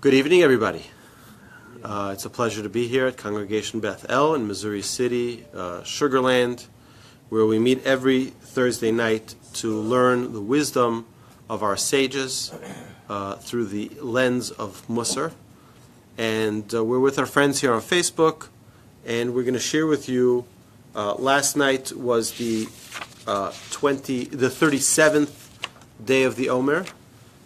Good evening, everybody. It's a pleasure to be here at Congregation Beth in Missouri City, Sugarland, where we meet every Thursday night to learn the wisdom of our sages through the lens of Musar. And we're with our friends here on Facebook, and we're going to share with you. Last night was the 37th day of the Omer,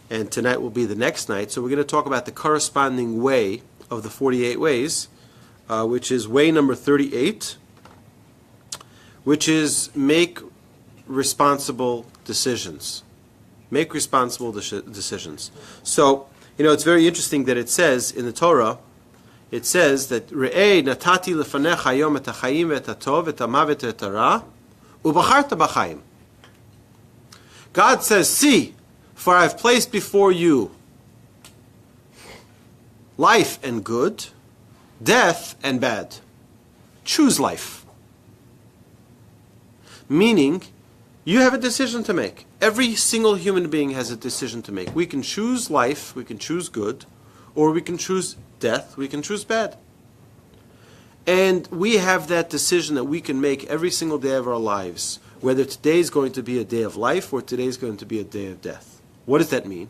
and tonight will be the next night. So we're going to talk about the corresponding way of the 48 ways, which is way number 38, which is make responsible decisions. Make responsible decisions. So, it's very interesting that it says in the Torah, it says that Re'ei natati lefanecha hayom et hachayim et hatov et hamavet et hara ubacharta b'chaim. God says, see, for I have placed before you life and good, death and bad. Choose life. Meaning, you have a decision to make. Every single human being has a decision to make. We can choose life, we can choose good, or we can choose death, we can choose bad. And we have that decision that we can make every single day of our lives, whether today is going to be a day of life or today is going to be a day of death. What does that mean?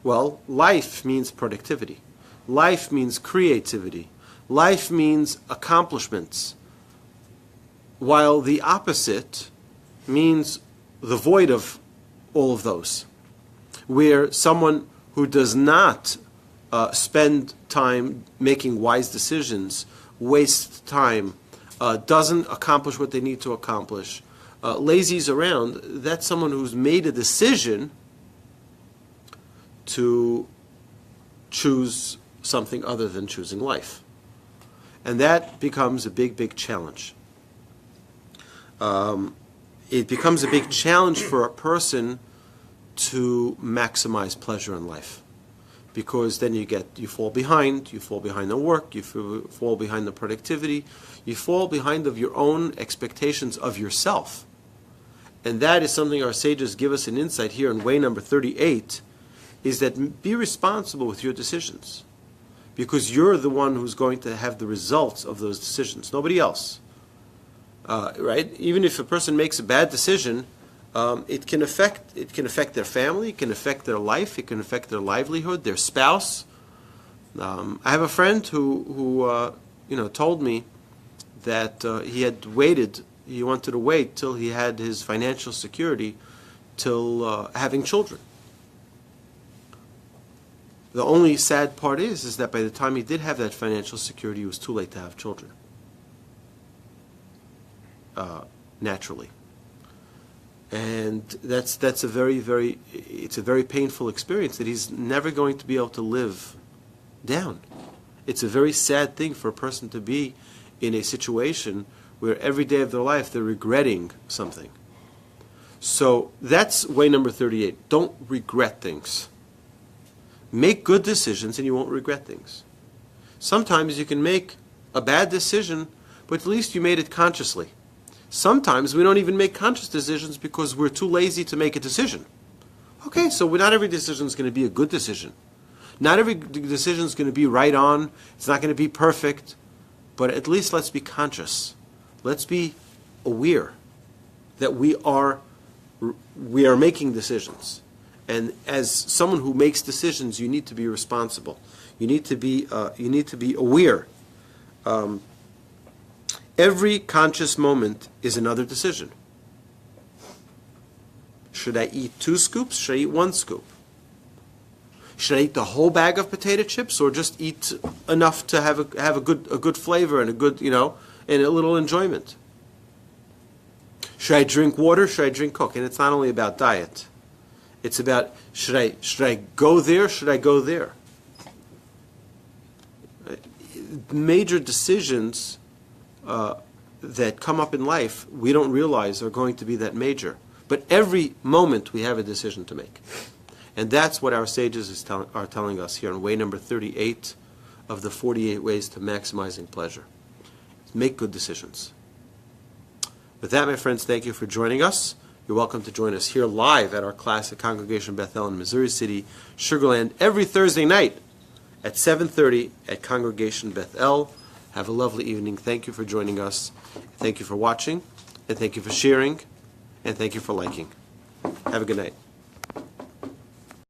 Well, life means productivity. Life means creativity. Life means accomplishments. While the opposite means the void of all of those. Where someone who does not spend time making wise decisions, wastes time, doesn't accomplish what they need to accomplish, lazies around, that's someone who's made a decision to choose something other than choosing life. And that becomes a big, big challenge. It becomes a big challenge for a person to maximize pleasure in life. Because then you fall behind the work, you fall behind the productivity, you fall behind of your own expectations of yourself. And that is something our sages give us an insight here in way number 38, is that be responsible with your decisions. Because you're the one who's going to have the results of those decisions, nobody else. Right? Even if a person makes a bad decision, it can affect their family, it can affect their life, it can affect their livelihood, their spouse. I have a friend who told me that he wanted to wait till he had his financial security, till having children. The only sad part is that by the time he did have that financial security, it was too late to have children. Naturally. And that's a very, very, it's a very painful experience that he's never going to be able to live down. It's a very sad thing for a person to be in a situation where every day of their life they're regretting something. So that's way number 38. Don't regret things. Make good decisions and you won't regret things. Sometimes you can make a bad decision, but at least you made it consciously. Sometimes we don't even make conscious decisions because we're too lazy to make a decision. Okay, so not every decision is going to be a good decision. Not every decision is going to be right on. It's not going to be perfect. But at least let's be conscious. Let's be aware that we are making decisions. And as someone who makes decisions, you need to be responsible. You need to be aware. Every conscious moment is another decision. Should I eat 2 scoops? Should I eat 1 scoop? Should I eat the whole bag of potato chips, or just eat enough to have a good flavor and a good and a little enjoyment? Should I drink water? Should I drink Coke? And it's not only about diet. It's about should I go there? Should I go there? Major decisions that come up in life we don't realize are going to be that major. But every moment we have a decision to make. And that's what our sages are telling us here in way number 38 of the 48 ways to maximizing pleasure. Make good decisions. With that, my friends, thank you for joining us. You're welcome to join us here live at our class at Congregation Beth in Missouri City, Sugarland, every Thursday night at 7:30 at Congregation Beth El. Have a lovely evening. Thank you for joining us. Thank you for watching, and thank you for sharing, and thank you for liking. Have a good night.